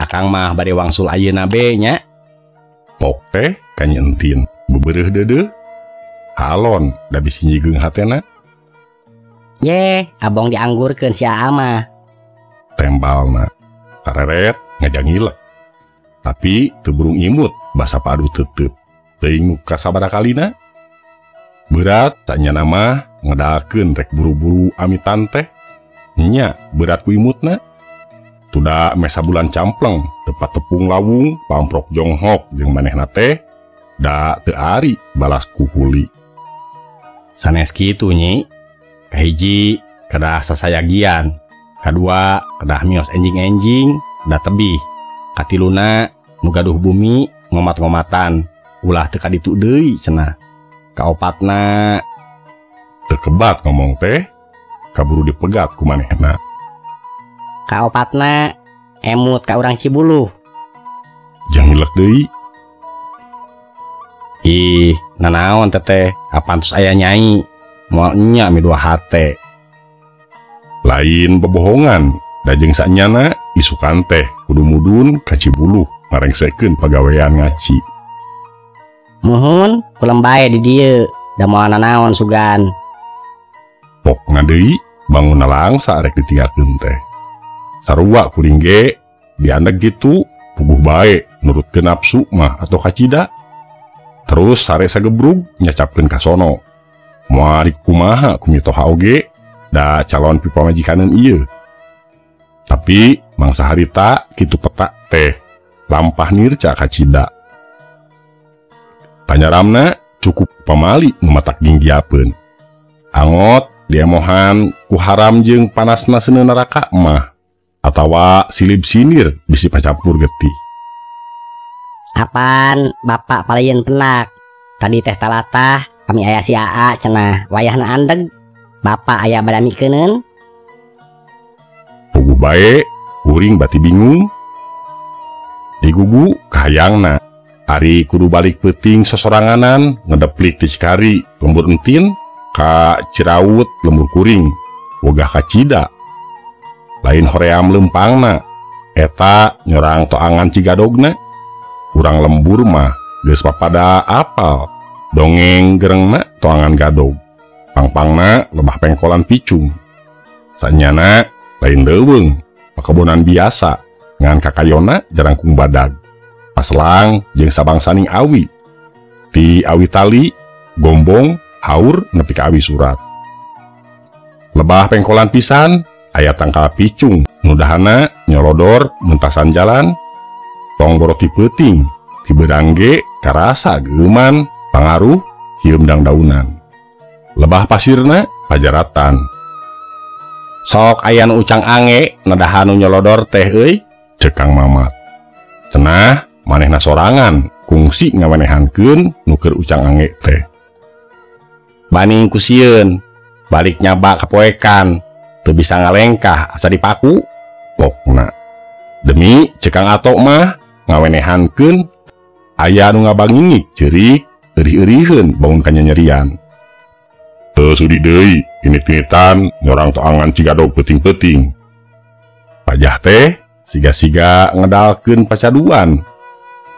akang mah bade wangsul ayeuna be nya. Pok teh kanya entin bebereh dede halon da bisi nyigeung hatena. Ye, abong dianggurkeun si Aa mah. Tembalna kareret ngajang hilek. Tapi teu burung imut basa padu teuteup teuing ka sabaraha kalina. Berat tanya nama ngedalkeun rek buru-buru amitan teh. Nya berat ku imutna. Tuda mesa bulan campleng tepat tepung lawung pamprok jonghok jeung manehna teh da teu ari balas ku kuli. Sanes kitu nyi. Kahiji kedah sasayagian, kadua kedah mios enjing-enjing da tebih, katiluna nu gaduh bumi ngomat-ngomatan ulah teu kaditu deui cenah. Kaopatna Teu kebat ngomong teh kaburu dipegat ku manehna. Kaopatna emut ka urang Cibuluh. Jang hilek deui. ih nanaon teteh kapantos aya nyai moal nya mi dua hate. Lain bebohongan dajeng saknyana isukan teh kudu mudun ka Cibuluh ngarengsekeun pagawean ngaci. Muhun kulem bae di dieu da moal nanaon sugan. Pokna deui bangun langsa rek ditinggalkeun teh. Sarua kuring ge diandeg gitu puguh bae nurutkeun nafsu mah atau kacida. Terus sare sagebrug nyacapkeun ka sono. Moal kumaha kumitoha oge da calon pipamajikaneun ieu. Tapi mangsa harita kitu petak teh lampah nirca kacida. Panyaramna cukup pamali nu matak ginggiapeun. Angot diemohan ku haram jeung panasna seuneu neraka mah atawa silib sinir bisi pacampur getih. Apaan bapak palieun penak? Tadi teh talatah kami aya si Aa cenah wayahna andeg. Bapak aya bada mikeuneun. Puguh bae kuring bati bingung. Digugu kahayangna ari kudu balik peuting sosoranganan ngedeplik ti Cikari lembur entin ka Ciraut lembur kuring wogah ka Cida. Lain hoream lempangna eta nyorang toangan Cigadogna. Urang lembur mah geus papada apal dongeng gerengna toangan gadog. Pangpangna lebah pengkolan picung. Sanyana lain leuweung pakebonan biasa ngan kakayona jarangkung badag. Paslang jeung sabangsaning awi. Ti awi tali, gombong, haur nepi ka awi surat. Lebah pengkolan pisan aya tangkal picung nu dahana nyolodor mentasan jalan. Tong boroti peuting ti beurang ge karasa geuman pangaruh hieum dangdaunan. Lebah pasirna pajaratan. Sok aya nu ucang ange nadahan nu nyolodor teh euy, Cek Kang Mamat. Cenah manehna sorangan kungsi ngawenehankeun nu keur ucang ange teh. baning ku sieun balik nyaba kapoekan teu bisa ngalengkah asa dipaku. Pokna demi Cek Kang Ato mah ngawenehankeun aya nu ngabangingik ceurik eurih-euriheun bangun kanyanyerian. Teu sudi deui init-initan nyorang toangan Cigadog peuting-peuting. Pajah teh siga-siga ngedalkeun pacaduan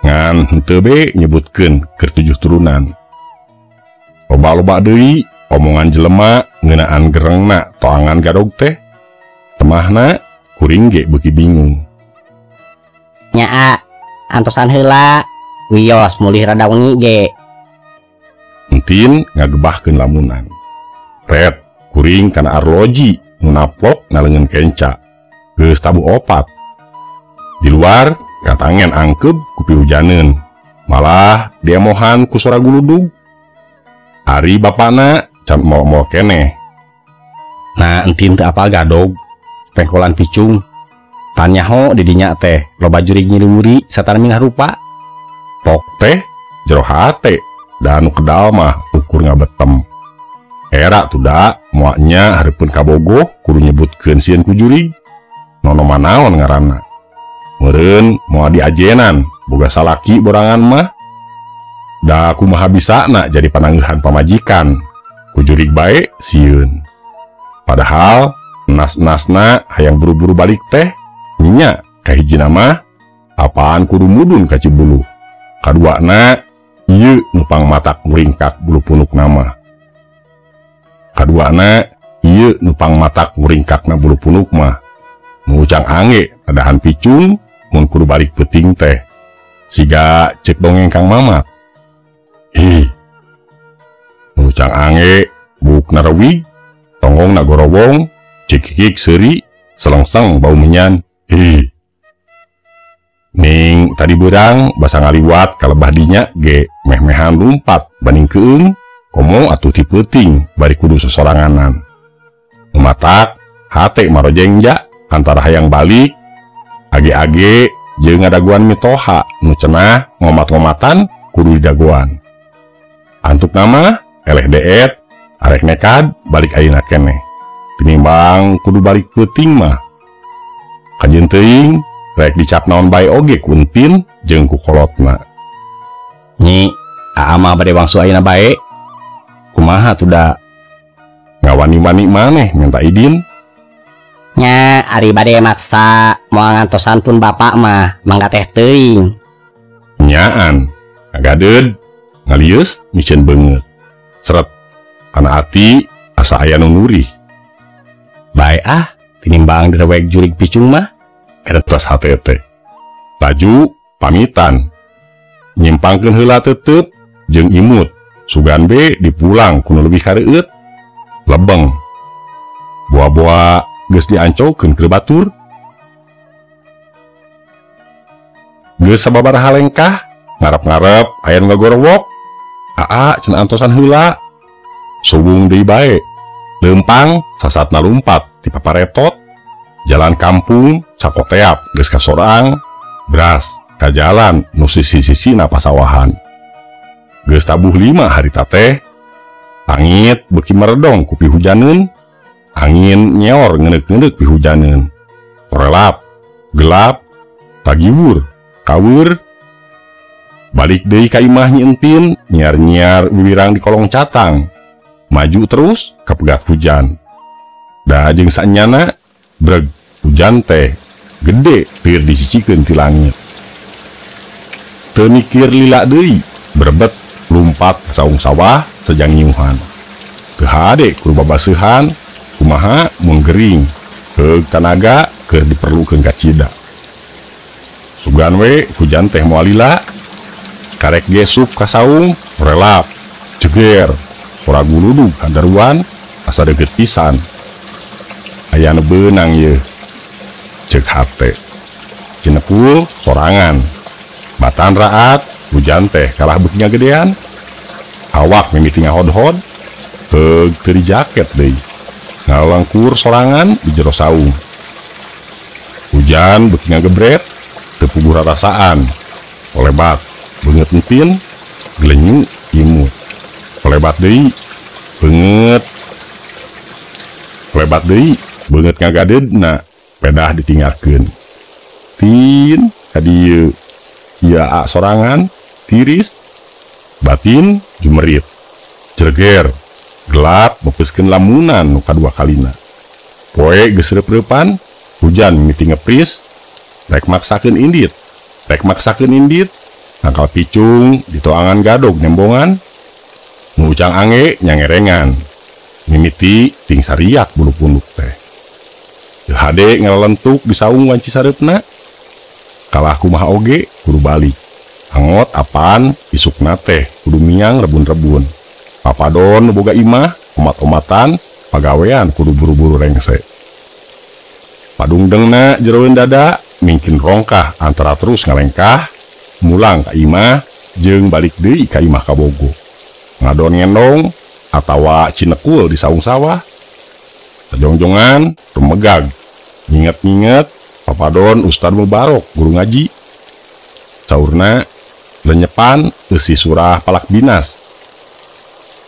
ngan henteu be nyebutkeun keur 7 turunan. Loba-loba deui omongan jelema ngeunaan gerengna toangan Gadog teh. Temahna kuring ge beuki bingung. Nyaa antosan heula wios mulih rada wengi ge. Entin ngagebahkeun lamunan. Red kuring kana arloji nu naplok naleungeun kenca. Geus tabu opat. Di luar katangen angkeb ku pihujaneun. Malah diemohan ku sora guludug. Ari bapana can moal-moal keneh. Nah entin teu apal Gadog pengkolan picung. Tanyaho di dinya teh loba jurig nyiliwuri satarmina rupa. Pok teh jero hate dan nu kedal mah ukur ngabetem. Era tuda moaknya hareupeun kabogoh kudu nyebutkeun sieun ku jurig. Nono manaon ngaranna. Meureun moal diajenan boga salaki borangan mah. Da kumaha bisana jadi panangeuhan pamajikan. Ku jurig bae sieun. Padahal nas-nasna hayang buru-buru balik teh nya kahijina mah apaan kudu mudun ka Cibulu. Kaduana ieu nupang matak nguringkak bulu punuk nama. Kaduana ieu nupang matak nguringkakna bulu punuk mah ngucang ange adahan picung mun kudu balik peuting teh. Siga cek dongeng Kang Mamat. Ngucang ange buk narawig tongong nagorowong cikikik seuri selengseng bau menyan. Ning tadi berang basa ngaliwat kalebah dinya ge meh-mehan lumpat banding keung komo atuh ti peuting bari kudu sesoranganan. Umatak hate marojengja antara hayang balik age-age jeung ngadaguan mitoha nu cenah ngomat-ngomatan kudu didaguan. Antuk nama eleh deet arek nekad balik ayeuna keneh tinimbang kudu balik peuting mah. Kajeun teuing rek dicap naon bae oge ku entin jeung ku kolotna. Nyi, aa mah bade wangsu ayeuna bae. Kumaha tuh da? Ngawani-wani maneh minta idin. Nya ari bade maksa moal ngantosan pun bapak mah mangga teh teuing. Nyaan ngagaded ngalius micen beungeut. Seret kana ati asa aya nu nurih. Bae ah, tinimbang direwek jurig picung mah. Kertas HTT. Laju pamitan. Nyimpangkeun heula teuteup jeung imut. Sugan be dipulang kuno leuwih kareueut. Lebeng. Boa-boa geus diancokeun keur batur. Geus sababaraha lengkah ngarep-ngarep aya nu ngagorowok. Aa cenah antosan heula. Subung deui bae. Leumpang sasatna lumpat ti paparetot. Jalan kampung sakoteap geus kasorang beras ka jalan nu sisi-sisina pasawahan. Geus tabuh 5 harita teh langit beuki meredong ku pihujaneun, angin nyeor ngeundeuk-ngeundeuk pihujaneun. Torelap, gelap, tagiwur, kaweur. Balik deui ka imah Nyi Entin, nyiar-nyiar wiwirang di kolong catang. Maju terus ka pegat hujan. Da jeung saenyana breg hujan teh gede tir disicikeun ti langit. Teu mikir lila deui, berbet lumpat ka saung sawah sejang nyiuhan. Teu hade kudu babaseuhan kumaha mun gering, heug tanaga keur diperlukeun ka cida. Sugan we hujan teh moal lila, karek gesup ka saung relap, ceger, ora guludug handaruan asa deugeut pisan. Aya nu beunang ye, cek hate. Cinekul sorangan. Batan raat, hujan teh kalah beuki ngagedean. Awak mimiti ngahod-hod, heug teu di jaket deui. Ngalangkur sorangan di jero saung. Hujan beuki ngagebret, teu puguh rarasaan. Olebat, beungeut entin, glenyu imut. Olebat deui, beungeut. Olebat deui, beungeut ngagadedna pedah ditinggalkeun. Tin ka dieu ieu sorangan tiris, batin jumerit, cereger, gelap mepeskeun lamunan nu kadua kalina. Poe geus reup-reupan, hujan mimiti ngepris, rek maksakeun indit, ngakal picung ditoangan gadog nembongan, nu ucang ange nyangerengan, mimiti ting sariak bulu punuk teh. Teu hade ngalelentuk di saung wanci sareupna. Kalah kumaha oge kudu balik. Angot apaan isukna teh kudu miang rebun-rebun. Papadon nu boga imah omat-omatan pagawean kudu buru-buru rengse. Padungdengna jeroeun dada mingkin rongkah antara terus ngalengkah mulang ka imah jeung balik deui ka imah kabogo. Ngadon ngendong atawa cinekul di saung sawah. Sajongjongan rumegag, nginget-nginget papadon Ustad Mubarok guru ngaji. Saurna lenyepan eusi surah Palak Binas.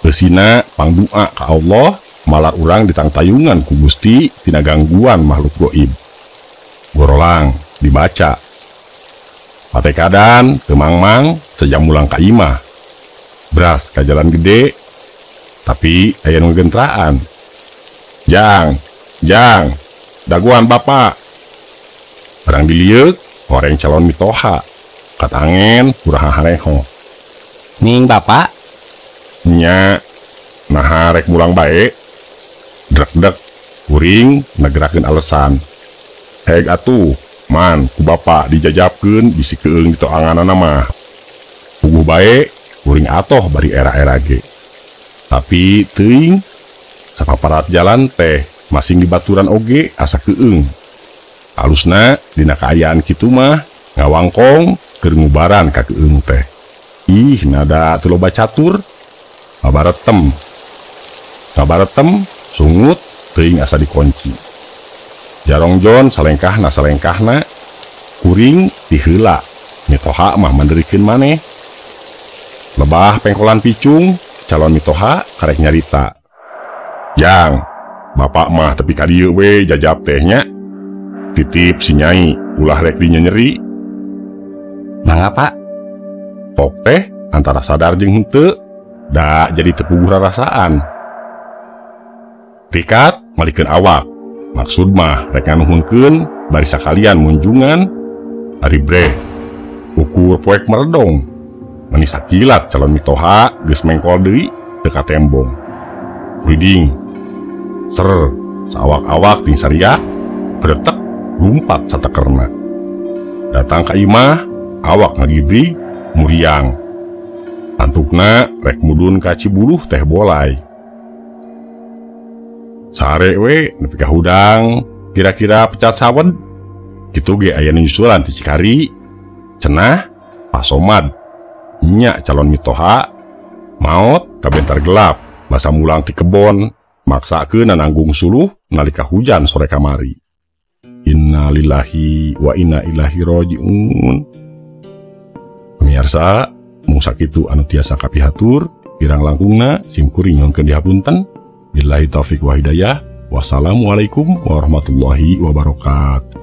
Eusina pangdoa ka Allah malar urang ditangtayungan ku Gusti tina gangguan makhluk goib. Gorolang dibaca. Patekadan teu mangmang sejam mulang ka imah. Beras ka jalan gede tapi aya nu ngegentraan. Jang, daguan bapak. Barang dilieuk, goreng calon mitoha kat angen kurang hareho Ning bapak, nya nah rek mulang baik dek kuring ngagerakeun alesan heg atuh man ku bapak dijajabkeun bisi keung itu anganana mah puguh baik kuring atoh bari era-era ge tapi teuing sapaparat jalan teh masing di baturan oge asa keung halusna dina kaayaan kitu mah ngawangkong keur ngubaran ka keung teh ih nada teu loba catur ngabaretem sungut teuing asa dikunci jarongjon salengkahna kuring diheula mitoha mah manderikeun maneh lebah pengkolan picung calon mitoha karek nyarita yang bapak mah tepi ka dieu we jajab tehnya titip si nyai ulah rek dinya nyeri mangga pak. pok teh antara sadar jeung henteu da jadi tepuguh rarasaan rikat malikeun awak maksud mah rek nganuhunkeun bari sakalian munjungan ari bre ukur poek meredong mani sakilat calon mitoha geus mengkol deui dekat tembong reading ser saawak-awak ting saria beretek lumpat satekerna datang ka imah awak ngagibri muriang antukna rek mudun ka Cibuluh teh bolai sare we nepi ka hudang kira-kira pecat sawed kitu ge aya nyusulan ti Cikari cenah pasomad nya calon mitoha maot kabentar gelap basa mulang ti kebon maksakeun nanggung suluh nalika hujan sore kamari innalillahi wa inna ilaihi rajiun pemirsa mung sakitu anu tiasa kapihatur pirang langkungna simkuring nyuhunkeun dihapunten billahi taufik wa hidayah wassalamualaikum warahmatullahi wabarakatuh.